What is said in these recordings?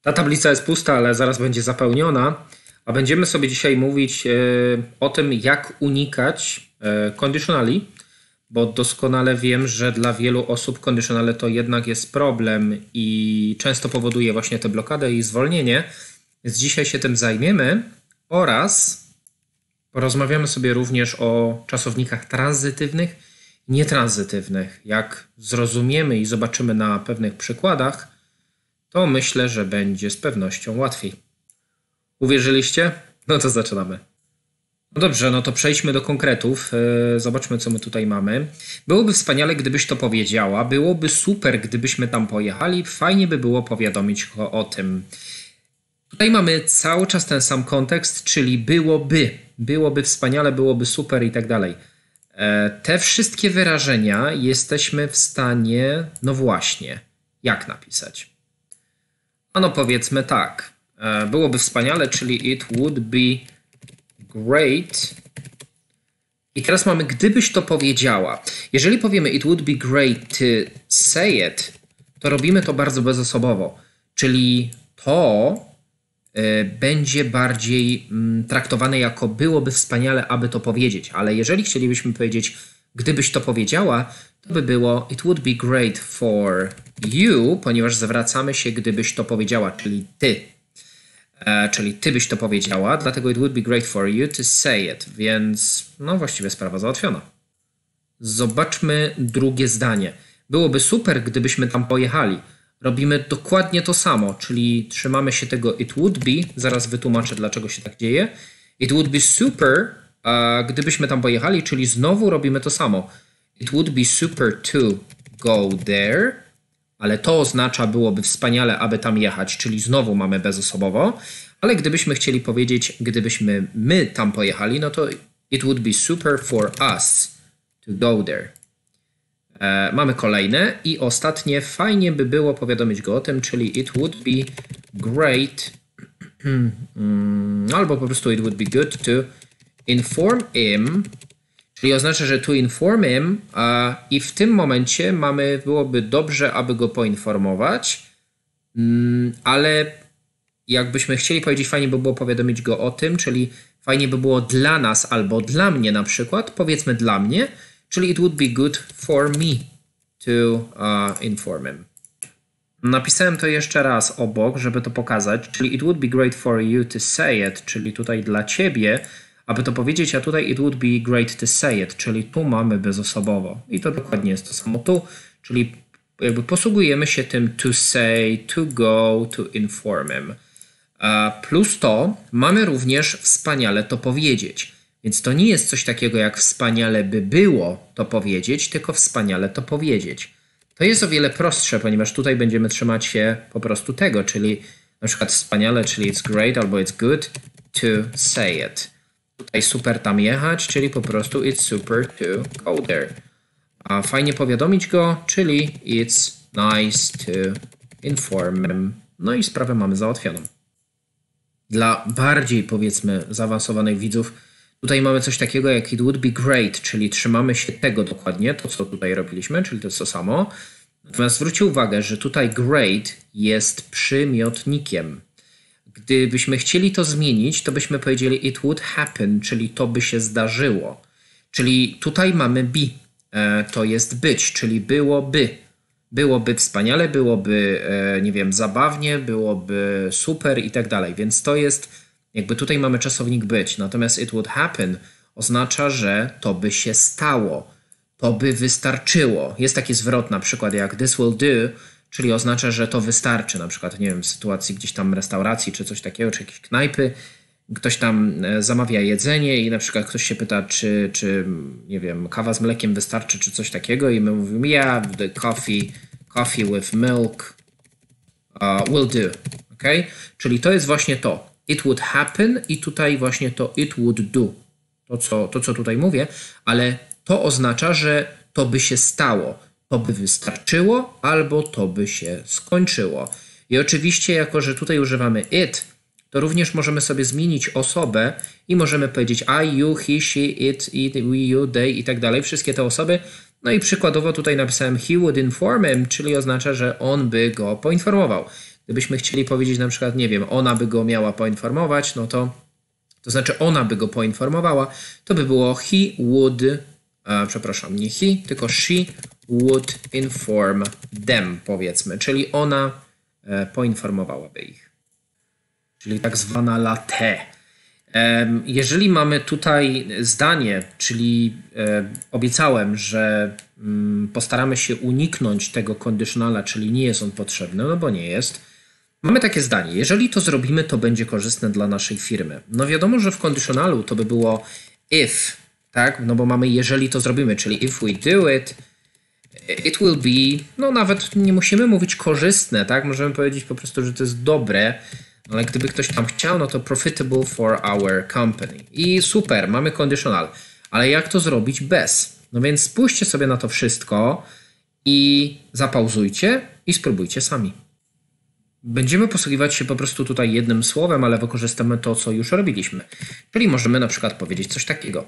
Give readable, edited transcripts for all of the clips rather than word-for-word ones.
Ta tablica jest pusta, ale zaraz będzie zapełniona, a będziemy sobie dzisiaj mówić o tym, jak unikać conditionali, bo doskonale wiem, że dla wielu osób conditionale to jednak jest problem i często powoduje właśnie tę blokadę i zwolnienie, więc dzisiaj się tym zajmiemy oraz porozmawiamy sobie również o czasownikach tranzytywnych i nietranzytywnych. Jak zrozumiemy i zobaczymy na pewnych przykładach, to myślę, że będzie z pewnością łatwiej. Uwierzyliście? No to zaczynamy. No dobrze, no to przejdźmy do konkretów. Zobaczmy, co my tutaj mamy. Byłoby wspaniale, gdybyś to powiedziała. Byłoby super, gdybyśmy tam pojechali. Fajnie by było powiadomić go o tym. Tutaj mamy cały czas ten sam kontekst, czyli byłoby. Byłoby wspaniale, byłoby super i tak dalej. Te wszystkie wyrażenia jesteśmy w stanie, no właśnie, jak napisać? No powiedzmy tak. Byłoby wspaniale, czyli it would be great. I teraz mamy, gdybyś to powiedziała. Jeżeli powiemy it would be great to say it, to robimy to bardzo bezosobowo. Czyli to będzie bardziej traktowane jako byłoby wspaniale, aby to powiedzieć. Ale jeżeli chcielibyśmy powiedzieć, gdybyś to powiedziała, to by było it would be great for you, ponieważ zwracamy się, gdybyś to powiedziała, czyli ty. Czyli ty byś to powiedziała, dlatego it would be great for you to say it, więc no właściwie sprawa załatwiona. Zobaczmy drugie zdanie. Byłoby super, gdybyśmy tam pojechali. Robimy dokładnie to samo, czyli trzymamy się tego it would be, zaraz wytłumaczę, dlaczego się tak dzieje. It would be super, gdybyśmy tam pojechali, czyli znowu robimy to samo. It would be super to go there, ale to oznacza byłoby wspaniale, aby tam jechać, czyli znowu mamy bezosobowo, ale gdybyśmy chcieli powiedzieć, gdybyśmy my tam pojechali, no to it would be super for us to go there. Mamy kolejne i ostatnie, fajnie by było powiadomić go o tym, czyli it would be great, albo po prostu it would be good to inform him, czyli oznacza, że to inform him i w tym momencie byłoby dobrze, aby go poinformować, ale jakbyśmy chcieli powiedzieć, fajnie by było powiadomić go o tym, czyli fajnie by było dla nas albo dla mnie na przykład, powiedzmy dla mnie, czyli it would be good for me to inform him. Napisałem to jeszcze raz obok, żeby to pokazać, czyli it would be great for you to say it, czyli tutaj dla ciebie, aby to powiedzieć, a tutaj it would be great to say it, czyli tu mamy bezosobowo. I to dokładnie jest to samo tu, czyli jakby posługujemy się tym to say, to go, to inform him. Plus to mamy również wspaniale to powiedzieć. Więc to nie jest coś takiego jak wspaniale by było to powiedzieć, tylko wspaniale to powiedzieć. To jest o wiele prostsze, ponieważ tutaj będziemy trzymać się po prostu tego, czyli na przykład wspaniale, czyli it's great albo it's good to say it. Tutaj super tam jechać, czyli po prostu it's super to go there. A fajnie powiadomić go, czyli it's nice to inform him. No i sprawę mamy załatwioną. Dla bardziej, powiedzmy, zaawansowanych widzów, tutaj mamy coś takiego jak it would be great, czyli trzymamy się tego dokładnie, to co tutaj robiliśmy, czyli to jest to samo. Natomiast zwróćcie uwagę, że tutaj great jest przymiotnikiem. Gdybyśmy chcieli to zmienić, to byśmy powiedzieli it would happen, czyli to by się zdarzyło. Czyli tutaj mamy be, to jest być, czyli byłoby. Byłoby wspaniale, byłoby, nie wiem, zabawnie, byłoby super i tak dalej. Więc to jest, jakby tutaj mamy czasownik być. Natomiast it would happen oznacza, że to by się stało. To by wystarczyło. Jest taki zwrot na przykład jak this will do, czyli oznacza, że to wystarczy. Na przykład, nie wiem, w sytuacji gdzieś tam restauracji czy coś takiego, czy jakiejś knajpy, ktoś tam zamawia jedzenie i na przykład ktoś się pyta, czy nie wiem, kawa z mlekiem wystarczy, czy coś takiego i my mówimy yeah, the coffee with milk will do. Okay? Czyli to jest właśnie to. It would happen i tutaj właśnie to it would do. To, co tutaj mówię, ale to oznacza, że to by się stało. To by wystarczyło albo to by się skończyło. I oczywiście, jako że tutaj używamy it, to również możemy sobie zmienić osobę i możemy powiedzieć I, you, he, she, it, we, you, they i tak dalej. Wszystkie te osoby. No i przykładowo tutaj napisałem he would inform him, czyli oznacza, że on by go poinformował. Gdybyśmy chcieli powiedzieć na przykład, nie wiem, ona by go miała poinformować, no to znaczy ona by go poinformowała, to by było he would, przepraszam, nie he, tylko she would inform them, powiedzmy, czyli ona poinformowałaby ich. Czyli tak zwana latte. Jeżeli mamy tutaj zdanie, czyli obiecałem, że postaramy się uniknąć tego conditionala, czyli nie jest on potrzebny, no bo nie jest. Mamy takie zdanie, jeżeli to zrobimy, to będzie korzystne dla naszej firmy. No wiadomo, że w conditionalu to by było if, tak? No bo mamy jeżeli to zrobimy, czyli if we do it, it will be, no nawet nie musimy mówić korzystne, tak? Możemy powiedzieć po prostu, że to jest dobre, ale gdyby ktoś tam chciał, no to profitable for our company. I super, mamy conditional. Ale jak to zrobić bez? No więc spójrzcie sobie na to wszystko i zapauzujcie i spróbujcie sami. Będziemy posługiwać się po prostu tutaj jednym słowem, ale wykorzystamy to, co już robiliśmy. Czyli możemy na przykład powiedzieć coś takiego.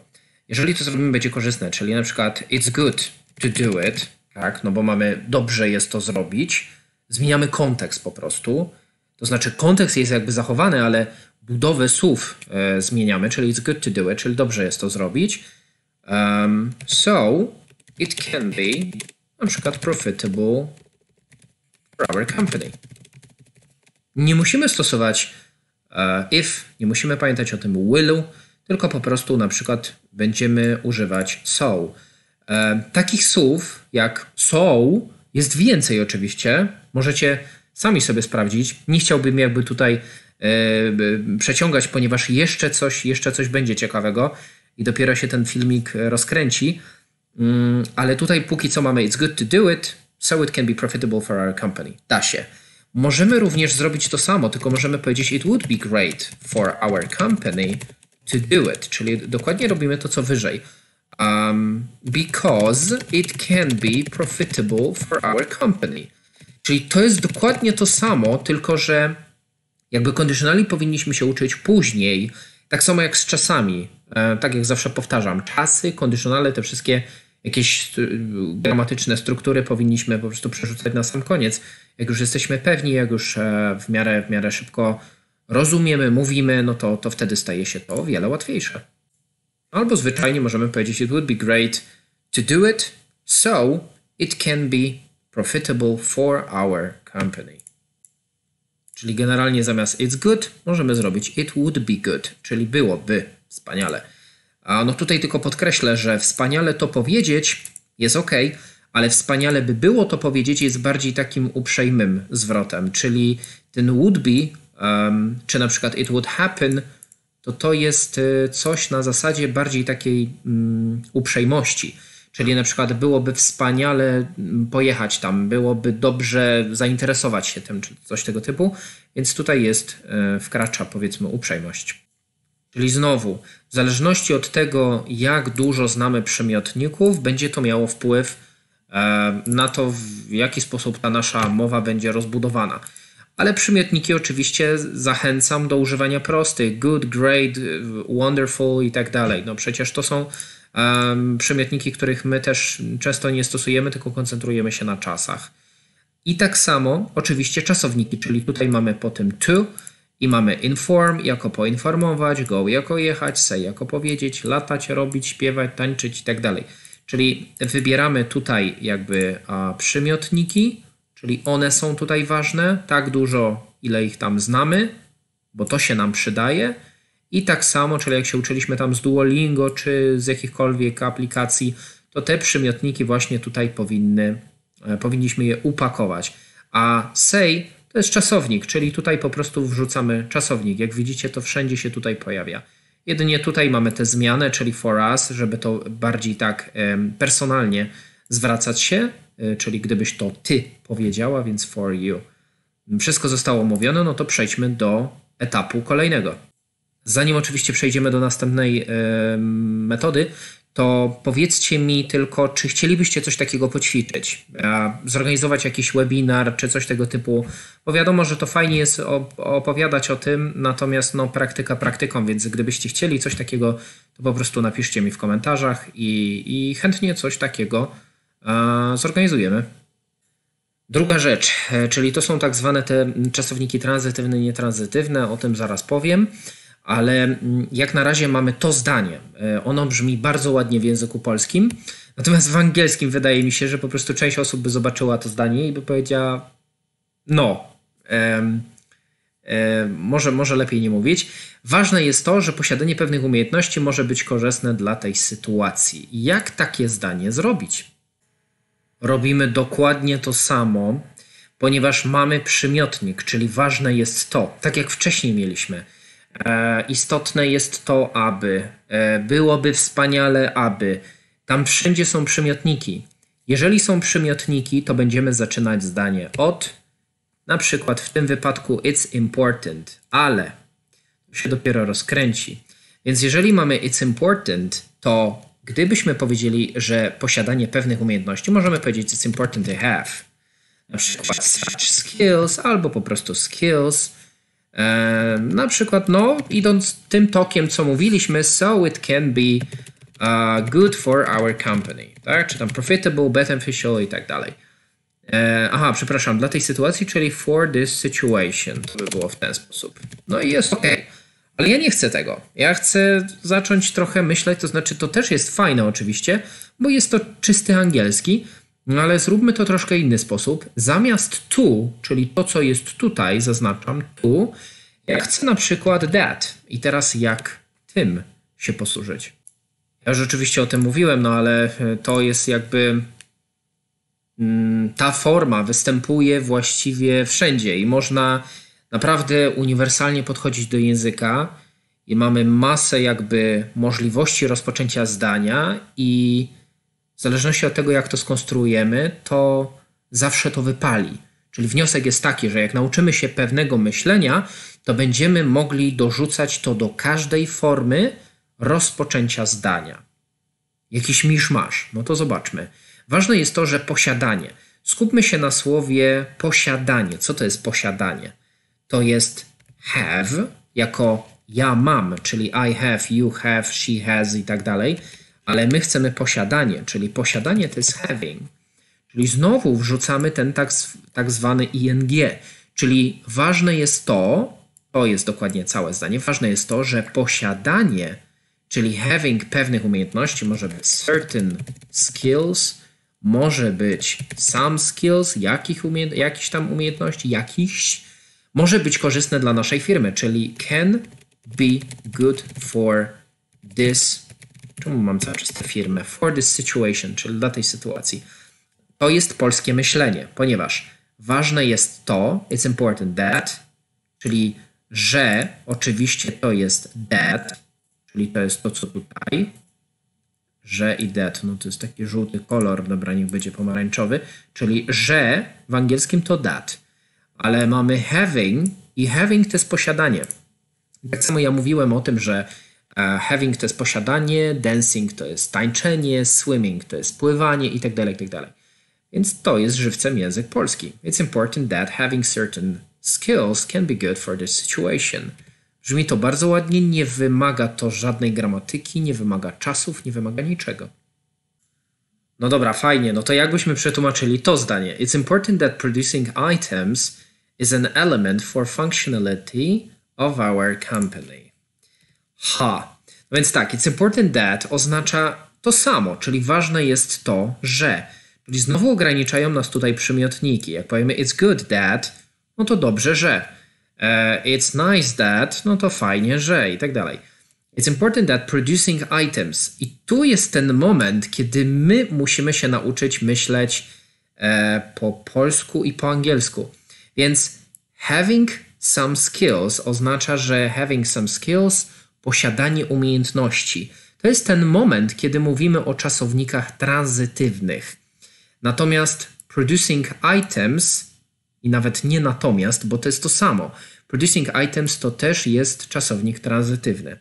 Jeżeli to zrobimy, będzie korzystne, czyli na przykład it's good to do it, tak, no bo mamy dobrze jest to zrobić, zmieniamy kontekst po prostu. To znaczy kontekst jest jakby zachowany, ale budowę słów zmieniamy, czyli it's good to do it, czyli dobrze jest to zrobić. So it can be na przykład profitable for our company. Nie musimy stosować if, nie musimy pamiętać o tym will, tylko po prostu na przykład będziemy używać so. Takich słów jak so jest więcej oczywiście. Możecie sami sobie sprawdzić. Nie chciałbym jakby tutaj przeciągać, ponieważ jeszcze coś będzie ciekawego i dopiero się ten filmik rozkręci. Ale tutaj póki co mamy it's good to do it, so it can be profitable for our company. Da się. Możemy również zrobić to samo, tylko możemy powiedzieć it would be great for our company to do it, czyli dokładnie robimy to, co wyżej. Because it can be profitable for our company. Czyli to jest dokładnie to samo, tylko że jakby conditionali powinniśmy się uczyć później, tak samo jak z czasami. Tak jak zawsze powtarzam, czasy, conditionale, te wszystkie jakieś gramatyczne struktury powinniśmy po prostu przerzucać na sam koniec. Jak już jesteśmy pewni, jak już w miarę szybko rozumiemy, mówimy, no to wtedy staje się to o wiele łatwiejsze. Albo zwyczajnie możemy powiedzieć it would be great to do it, so it can be profitable for our company. Czyli generalnie zamiast it's good możemy zrobić it would be good, czyli byłoby wspaniale. A no tutaj tylko podkreślę, że wspaniale to powiedzieć jest ok, ale wspaniale by było to powiedzieć jest bardziej takim uprzejmym zwrotem, czyli ten would be, czy na przykład it would happen, to jest coś na zasadzie bardziej takiej uprzejmości. Czyli na przykład byłoby wspaniale pojechać tam, byłoby dobrze zainteresować się tym, czy coś tego typu, więc tutaj wkracza powiedzmy uprzejmość. Czyli znowu, w zależności od tego, jak dużo znamy przymiotników, będzie to miało wpływ na to, w jaki sposób ta nasza mowa będzie rozbudowana. Ale przymiotniki oczywiście zachęcam do używania prostych. Good, great, wonderful i tak dalej. No przecież to są przymiotniki, których my też często nie stosujemy, tylko koncentrujemy się na czasach. I tak samo oczywiście czasowniki, czyli tutaj mamy po tym to i mamy inform jako poinformować, go jako jechać, say jako powiedzieć, latać, robić, śpiewać, tańczyć i tak dalej. Czyli wybieramy tutaj jakby przymiotniki, czyli one są tutaj ważne, tak dużo, ile ich tam znamy, bo to się nam przydaje. I tak samo, czyli jak się uczyliśmy tam z Duolingo, czy z jakichkolwiek aplikacji, to te przymiotniki właśnie tutaj powinniśmy je upakować. A say to jest czasownik, czyli tutaj po prostu wrzucamy czasownik. Jak widzicie, to wszędzie się tutaj pojawia. Jedynie tutaj mamy tę zmianę, czyli for us, żeby to bardziej tak personalnie zwracać się, czyli gdybyś to ty powiedziała, więc for you. Wszystko zostało omówione, no to przejdźmy do etapu kolejnego. Zanim oczywiście przejdziemy do następnej metody, to powiedzcie mi tylko, czy chcielibyście coś takiego poćwiczyć, zorganizować jakiś webinar, czy coś tego typu, bo wiadomo, że to fajnie jest opowiadać o tym, natomiast no, praktyka praktyką, więc gdybyście chcieli coś takiego, to po prostu napiszcie mi w komentarzach i chętnie coś takiego zorganizujemy. Druga rzecz, czyli to są tak zwane te czasowniki tranzytywne, nietranzytywne, o tym zaraz powiem, ale jak na razie mamy to zdanie. Ono brzmi bardzo ładnie w języku polskim, natomiast w angielskim wydaje mi się, że po prostu część osób by zobaczyła to zdanie i by powiedziała może lepiej nie mówić. Ważne jest to, że posiadanie pewnych umiejętności może być korzystne dla tej sytuacji. Jak takie zdanie zrobić? Robimy dokładnie to samo, ponieważ mamy przymiotnik, czyli ważne jest to, tak jak wcześniej mieliśmy. Istotne jest to, aby, byłoby wspaniale, aby. Tam wszędzie są przymiotniki. Jeżeli są przymiotniki, to będziemy zaczynać zdanie od, na przykład w tym wypadku it's important, ale to się dopiero rozkręci. Więc jeżeli mamy it's important, to gdybyśmy powiedzieli, że posiadanie pewnych umiejętności, możemy powiedzieć it's important to have. Na przykład such skills albo po prostu skills. Na przykład, idąc tym tokiem, co mówiliśmy, so it can be good for our company, tak? Czy tam profitable, beneficial i tak dalej. Przepraszam, dla tej sytuacji, czyli for this situation, to by było w ten sposób. No i jest ok. Ale ja nie chcę tego. Ja chcę zacząć trochę myśleć, to znaczy to też jest fajne oczywiście, bo jest to czysty angielski, no ale zróbmy to troszkę inny sposób. Zamiast to, czyli to, co jest tutaj, zaznaczam tu, ja chcę na przykład that. I teraz jak tym się posłużyć? Ja rzeczywiście o tym mówiłem, no ale to jest jakby... Ta forma występuje właściwie wszędzie i można naprawdę uniwersalnie podchodzić do języka i mamy masę jakby możliwości rozpoczęcia zdania i w zależności od tego, jak to skonstruujemy, to zawsze to wypali. Czyli wniosek jest taki, że jak nauczymy się pewnego myślenia, to będziemy mogli dorzucać to do każdej formy rozpoczęcia zdania. Jakiś miszmasz, no to zobaczmy. Ważne jest to, że posiadanie. Skupmy się na słowie posiadanie. Co to jest posiadanie? To jest have, jako ja mam, czyli I have, you have, she has i tak dalej, ale my chcemy posiadanie, czyli posiadanie to jest having. Czyli znowu wrzucamy ten tak zwany ing, czyli ważne jest to jest dokładnie całe zdanie, ważne jest to, że posiadanie, czyli having pewnych umiejętności, może być certain skills, może być some skills, jakichś tam umiejętności, może być korzystne dla naszej firmy, czyli can be good for this, czemu mam cały czas tę firmę? For this situation, czyli dla tej sytuacji. To jest polskie myślenie, ponieważ ważne jest to, it's important that, czyli że oczywiście to jest that, czyli to jest to, co tutaj, że i that, no to jest taki żółty kolor, dobra, niech będzie pomarańczowy, czyli że w angielskim to that, ale mamy having i having to jest posiadanie. Tak samo ja mówiłem o tym, że having to jest posiadanie, dancing to jest tańczenie, swimming to jest pływanie i tak dalej, i tak dalej. Więc to jest żywcem język polski. It's important that having certain skills can be good for this situation. Brzmi to bardzo ładnie, nie wymaga to żadnej gramatyki, nie wymaga czasów, nie wymaga niczego. No dobra, fajnie, no to jakbyśmy przetłumaczyli to zdanie? It's important that producing items is an element for functionality of our company. No więc tak, it's important that oznacza to samo, czyli ważne jest to, że. Czyli znowu ograniczają nas tutaj przymiotniki. Jak powiemy it's good that, no to dobrze, że. It's nice that, no to fajnie, że i tak dalej. It's important that producing items. I tu jest ten moment, kiedy my musimy się nauczyć myśleć po polsku i po angielsku. Więc having some skills oznacza, że having some skills, posiadanie umiejętności. To jest ten moment, kiedy mówimy o czasownikach tranzytywnych. Natomiast producing items, i nawet nie natomiast, bo to jest to samo. Producing items to też jest czasownik tranzytywny.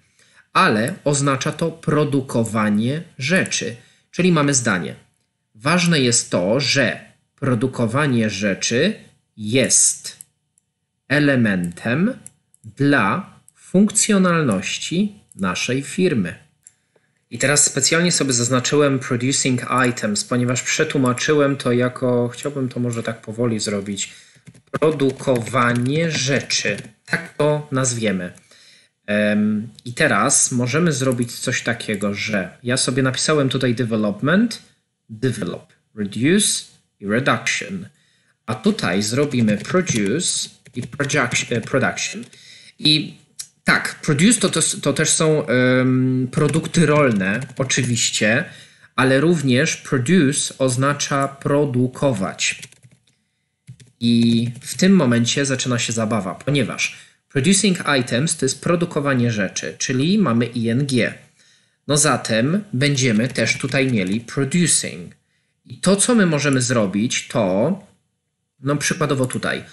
Ale oznacza to produkowanie rzeczy. Czyli mamy zdanie. Ważne jest to, że produkowanie rzeczy jest elementem dla funkcjonalności naszej firmy. I teraz specjalnie sobie zaznaczyłem producing items, ponieważ przetłumaczyłem to jako, chciałbym to może tak powoli zrobić, produkowanie rzeczy. Tak to nazwiemy. I teraz możemy zrobić coś takiego, że ja sobie napisałem tutaj development, develop, reduce i reduction. A tutaj zrobimy produce i production. I tak, produce to też są produkty rolne, oczywiście, ale również produce oznacza produkować. I w tym momencie zaczyna się zabawa, ponieważ producing items to jest produkowanie rzeczy, czyli mamy ing. No zatem będziemy też tutaj mieli producing. I to, co my możemy zrobić, to, no przykładowo tutaj,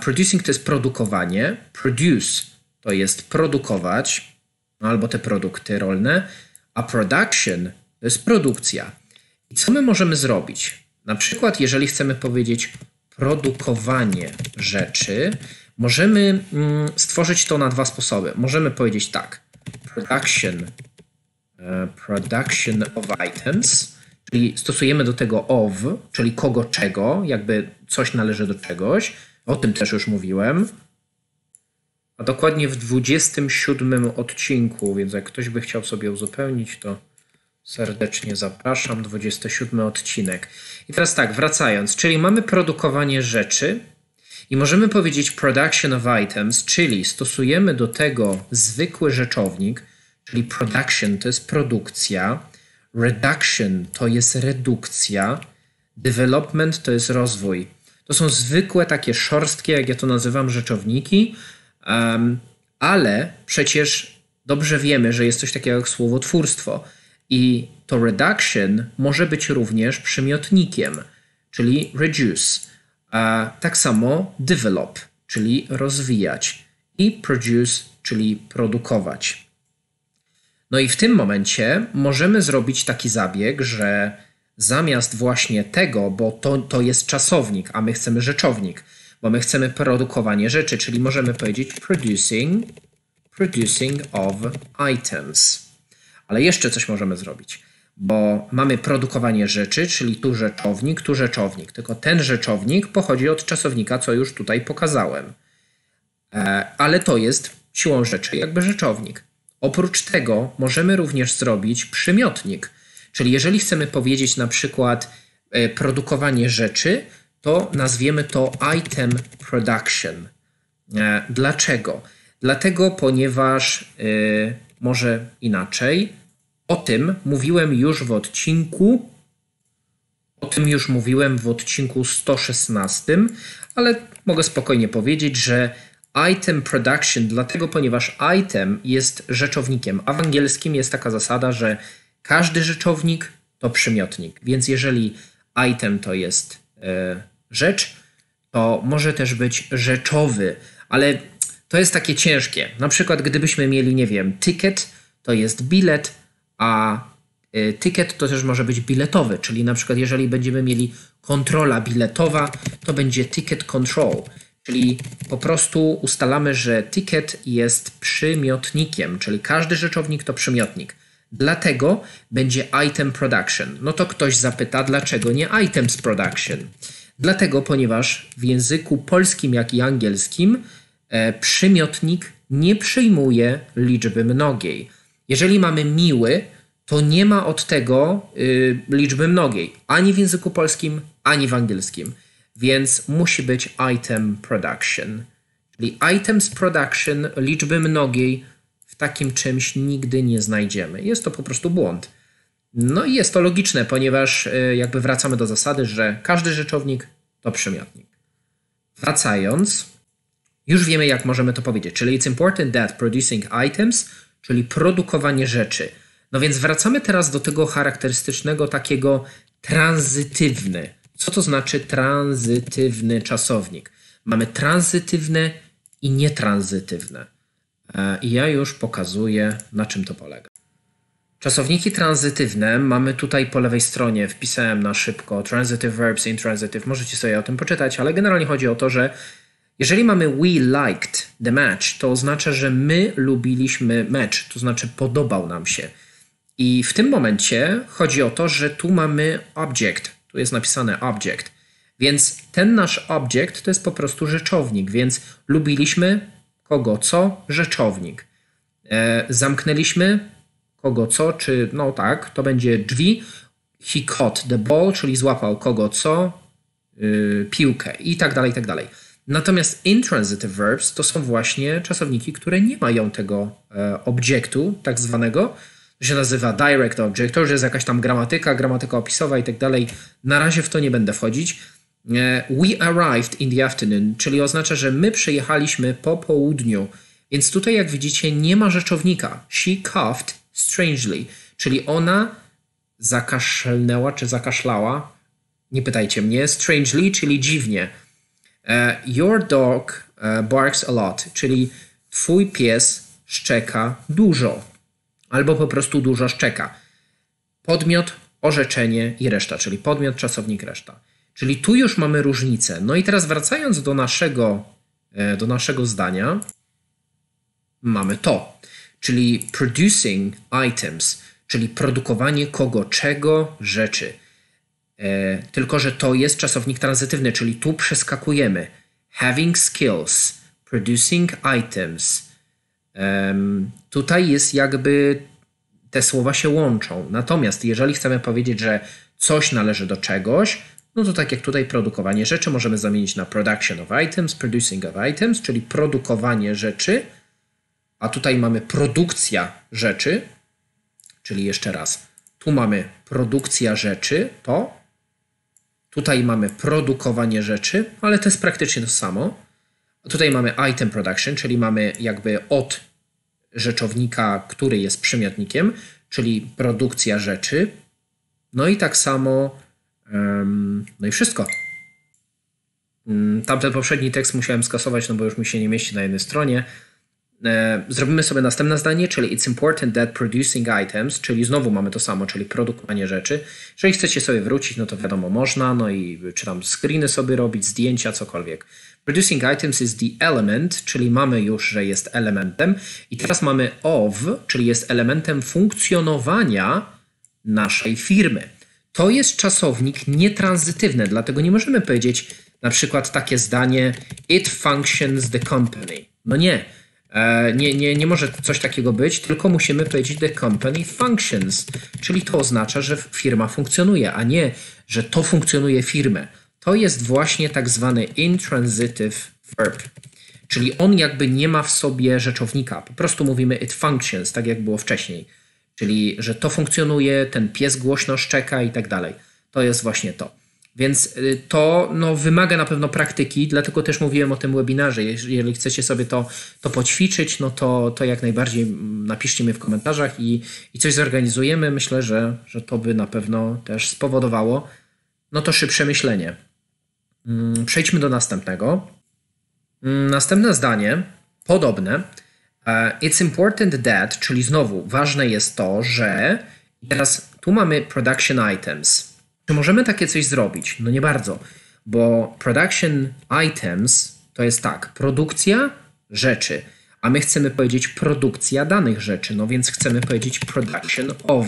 producing to jest produkowanie, produce to jest produkować, no albo te produkty rolne, a production to jest produkcja. I co my możemy zrobić? Na przykład, jeżeli chcemy powiedzieć produkowanie rzeczy, możemy stworzyć to na dwa sposoby. Możemy powiedzieć tak, production of items, czyli stosujemy do tego of, czyli kogo, czego, jakby coś należy do czegoś. O tym też już mówiłem. A dokładnie w 27 odcinku, więc jak ktoś by chciał sobie uzupełnić, to serdecznie zapraszam. 27 odcinek. I teraz tak, wracając, czyli mamy produkowanie rzeczy i możemy powiedzieć production of items, czyli stosujemy do tego zwykły rzeczownik, czyli production to jest produkcja, reduction to jest redukcja, development to jest rozwój. To są zwykłe takie szorstkie, jak ja to nazywam, rzeczowniki, ale przecież dobrze wiemy, że jest coś takiego jak słowotwórstwo i to reduction może być również przymiotnikiem, czyli reduce. Tak samo develop, czyli rozwijać i produce, czyli produkować. No i w tym momencie możemy zrobić taki zabieg, że zamiast właśnie tego, bo to jest czasownik, a my chcemy rzeczownik, bo my chcemy produkowanie rzeczy, czyli możemy powiedzieć producing of items. Ale jeszcze coś możemy zrobić, bo mamy produkowanie rzeczy, czyli tu rzeczownik, tylko ten rzeczownik pochodzi od czasownika, co już tutaj pokazałem. Ale to jest siłą rzeczy jakby rzeczownik. Oprócz tego możemy również zrobić przymiotnik, czyli jeżeli chcemy powiedzieć na przykład produkowanie rzeczy, to nazwiemy to item production. Dlaczego? Dlatego, ponieważ może inaczej, o tym mówiłem już w odcinku 116, ale mogę spokojnie powiedzieć, że item production, dlatego ponieważ item jest rzeczownikiem, a w angielskim jest taka zasada, że każdy rzeczownik to przymiotnik, więc jeżeli item to jest rzecz, to może też być rzeczowy, ale to jest takie ciężkie. Na przykład gdybyśmy mieli, nie wiem, ticket to jest bilet, a ticket to też może być biletowy, czyli na przykład jeżeli będziemy mieli kontrola biletowa, to będzie ticket control, czyli po prostu ustalamy, że ticket jest przymiotnikiem, czyli każdy rzeczownik to przymiotnik. Dlatego będzie item production. No to ktoś zapyta, dlaczego nie items production? Dlatego, ponieważ w języku polskim, jak i angielskim przymiotnik nie przyjmuje liczby mnogiej. Jeżeli mamy miły, to nie ma od tego liczby mnogiej. Ani w języku polskim, ani w angielskim. Więc musi być item production. Czyli items production liczby mnogiej w takim czymś nigdy nie znajdziemy. Jest to po prostu błąd. No i jest to logiczne, ponieważ jakby wracamy do zasady, że każdy rzeczownik to przymiotnik. Wracając, już wiemy, jak możemy to powiedzieć. Czyli it's important that producing items, czyli produkowanie rzeczy. No więc wracamy teraz do tego charakterystycznego takiego tranzytywny. Co to znaczy tranzytywny czasownik? Mamy tranzytywne i nietranzytywne. I ja już pokazuję, na czym to polega. Czasowniki tranzytywne mamy tutaj po lewej stronie. Wpisałem na szybko transitive verbs, intransitive. Możecie sobie o tym poczytać, ale generalnie chodzi o to, że jeżeli mamy we liked the match, to oznacza, że my lubiliśmy mecz, to znaczy podobał nam się. I w tym momencie chodzi o to, że tu mamy object. Tu jest napisane object. Więc ten nasz object to jest po prostu rzeczownik, więc lubiliśmy kogo co? Rzeczownik. Zamknęliśmy kogo co, czy no tak, to będzie drzwi. He caught the ball, czyli złapał kogo co? Piłkę i tak dalej, i tak dalej. Natomiast intransitive verbs to są właśnie czasowniki, które nie mają tego obiektu tak zwanego. To się nazywa direct object, to już jest jakaś tam gramatyka opisowa i tak dalej. Na razie w to nie będę wchodzić. We arrived in the afternoon, czyli oznacza, że my przyjechaliśmy po południu. Więc tutaj, jak widzicie, nie ma rzeczownika. She coughed strangely, czyli ona zakaszlnęła czy zakaszlała. Nie pytajcie mnie. Strangely, czyli dziwnie. Your dog barks a lot, czyli twój pies szczeka dużo. Albo po prostu dużo szczeka. Podmiot, orzeczenie i reszta, czyli podmiot, czasownik, reszta. Czyli tu już mamy różnicę. No i teraz wracając do naszego zdania, mamy to, czyli producing items, czyli produkowanie kogo, czego, rzeczy. Tylko że to jest czasownik tranzytywny, czyli tu przeskakujemy. Having skills, producing items. Tutaj jest jakby te słowa się łączą. Natomiast jeżeli chcemy powiedzieć, że coś należy do czegoś, no to tak jak tutaj produkowanie rzeczy możemy zamienić na production of items, producing of items, czyli produkowanie rzeczy, a tutaj mamy produkcja rzeczy, czyli jeszcze raz, tu mamy produkcja rzeczy, to tutaj mamy produkowanie rzeczy, ale to jest praktycznie to samo. A tutaj mamy item production, czyli mamy jakby od rzeczownika, który jest przymiotnikiem, czyli produkcja rzeczy. No i tak samo, no i wszystko. Tamten poprzedni tekst musiałem skasować, no bo już mi się nie mieści na jednej stronie. Zrobimy sobie następne zdanie, czyli it's important that producing items, czyli znowu mamy to samo, czyli produkowanie rzeczy. Jeżeli chcecie sobie wrócić, no to wiadomo, można, no i czy tam screeny sobie robić, zdjęcia, cokolwiek. Producing items is the element, czyli mamy już, że jest elementem i teraz mamy of, czyli jest elementem funkcjonowania naszej firmy. To jest czasownik nietranzytywny, dlatego nie możemy powiedzieć na przykład takie zdanie it functions the company. No nie. Nie może coś takiego być, tylko musimy powiedzieć the company functions, czyli to oznacza, że firma funkcjonuje, a nie, że to funkcjonuje firmę. To jest właśnie tak zwany intransitive verb, czyli on jakby nie ma w sobie rzeczownika. Po prostu mówimy it functions, tak jak było wcześniej, czyli że to funkcjonuje, ten pies głośno szczeka i tak dalej. To jest właśnie to. Więc to no, wymaga na pewno praktyki, dlatego też mówiłem o tym webinarze. Jeżeli chcecie sobie to poćwiczyć, no to jak najbardziej napiszcie mi w komentarzach i coś zorganizujemy. Myślę, że to by na pewno też spowodowało no to szybsze myślenie. Przejdźmy do następnego. Następne zdanie, podobne. It's important that, czyli znowu ważne jest to, że i teraz tu mamy production items. Czy możemy takie coś zrobić? No nie bardzo, bo production items to jest tak, produkcja rzeczy, a my chcemy powiedzieć produkcja danych rzeczy, no więc chcemy powiedzieć production of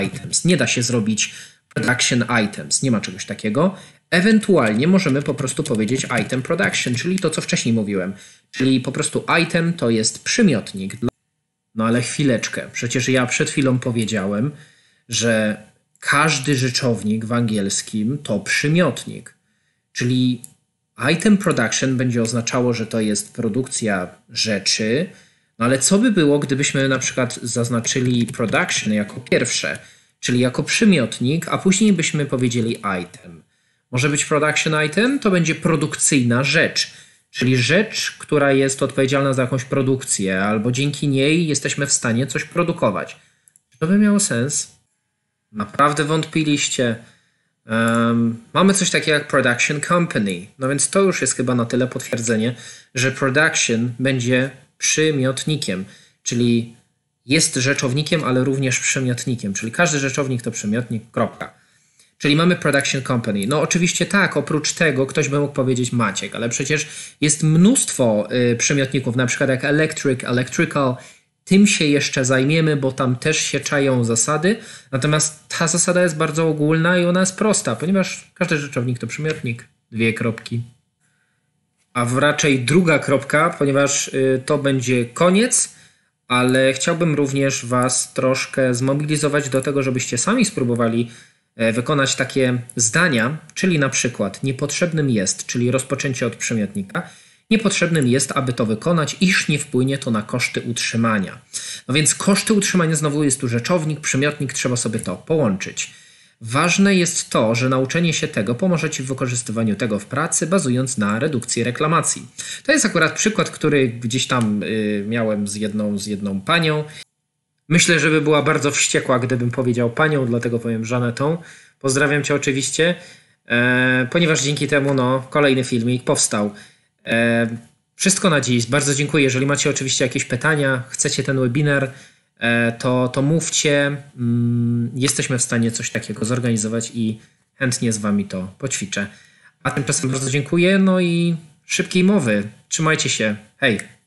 items. Nie da się zrobić production items, nie ma czegoś takiego. Ewentualnie możemy po prostu powiedzieć item production, czyli to, co wcześniej mówiłem, czyli po prostu item to jest przymiotnik. No ale chwileczkę, przecież ja przed chwilą powiedziałem, że każdy rzeczownik w angielskim to przymiotnik, czyli item production będzie oznaczało, że to jest produkcja rzeczy, no ale co by było, gdybyśmy na przykład zaznaczyli production jako pierwsze, czyli jako przymiotnik, a później byśmy powiedzieli item. Może być production item, to będzie produkcyjna rzecz, czyli rzecz, która jest odpowiedzialna za jakąś produkcję, albo dzięki niej jesteśmy w stanie coś produkować. Czy to by miało sens? Naprawdę wątpiliście. Mamy coś takiego jak production company. No więc to już jest chyba na tyle potwierdzenie, że production będzie przymiotnikiem, czyli jest rzeczownikiem, ale również przymiotnikiem, czyli każdy rzeczownik to przymiotnik, kropka. Czyli mamy production company. No oczywiście tak, oprócz tego ktoś by mógł powiedzieć Maciek, ale przecież jest mnóstwo przymiotników, na przykład jak electric, electrical, tym się jeszcze zajmiemy, bo tam też się czają zasady. Natomiast ta zasada jest bardzo ogólna i ona jest prosta, ponieważ każdy rzeczownik to przymiotnik. 2 kropki. A raczej druga kropka, ponieważ to będzie koniec, ale chciałbym również was troszkę zmobilizować do tego, żebyście sami spróbowali wykonać takie zdania, czyli na przykład niepotrzebnym jest, czyli rozpoczęcie od przymiotnika. Niepotrzebnym jest, aby to wykonać, iż nie wpłynie to na koszty utrzymania. No więc koszty utrzymania znowu jest tu rzeczownik, przymiotnik, trzeba sobie to połączyć. Ważne jest to, że nauczenie się tego pomoże Ci w wykorzystywaniu tego w pracy, bazując na redukcji reklamacji. To jest akurat przykład, który gdzieś tam miałem z jedną panią. Myślę, że by była bardzo wściekła, gdybym powiedział panią, dlatego powiem Żanetą. Pozdrawiam Cię oczywiście, ponieważ dzięki temu kolejny filmik powstał. Wszystko na dziś. Bardzo dziękuję. Jeżeli macie oczywiście jakieś pytania, chcecie ten webinar, to mówcie. Jesteśmy w stanie coś takiego zorganizować i chętnie z Wami to poćwiczę. A tymczasem bardzo dziękuję. No i szybkiej mowy. Trzymajcie się. Hej!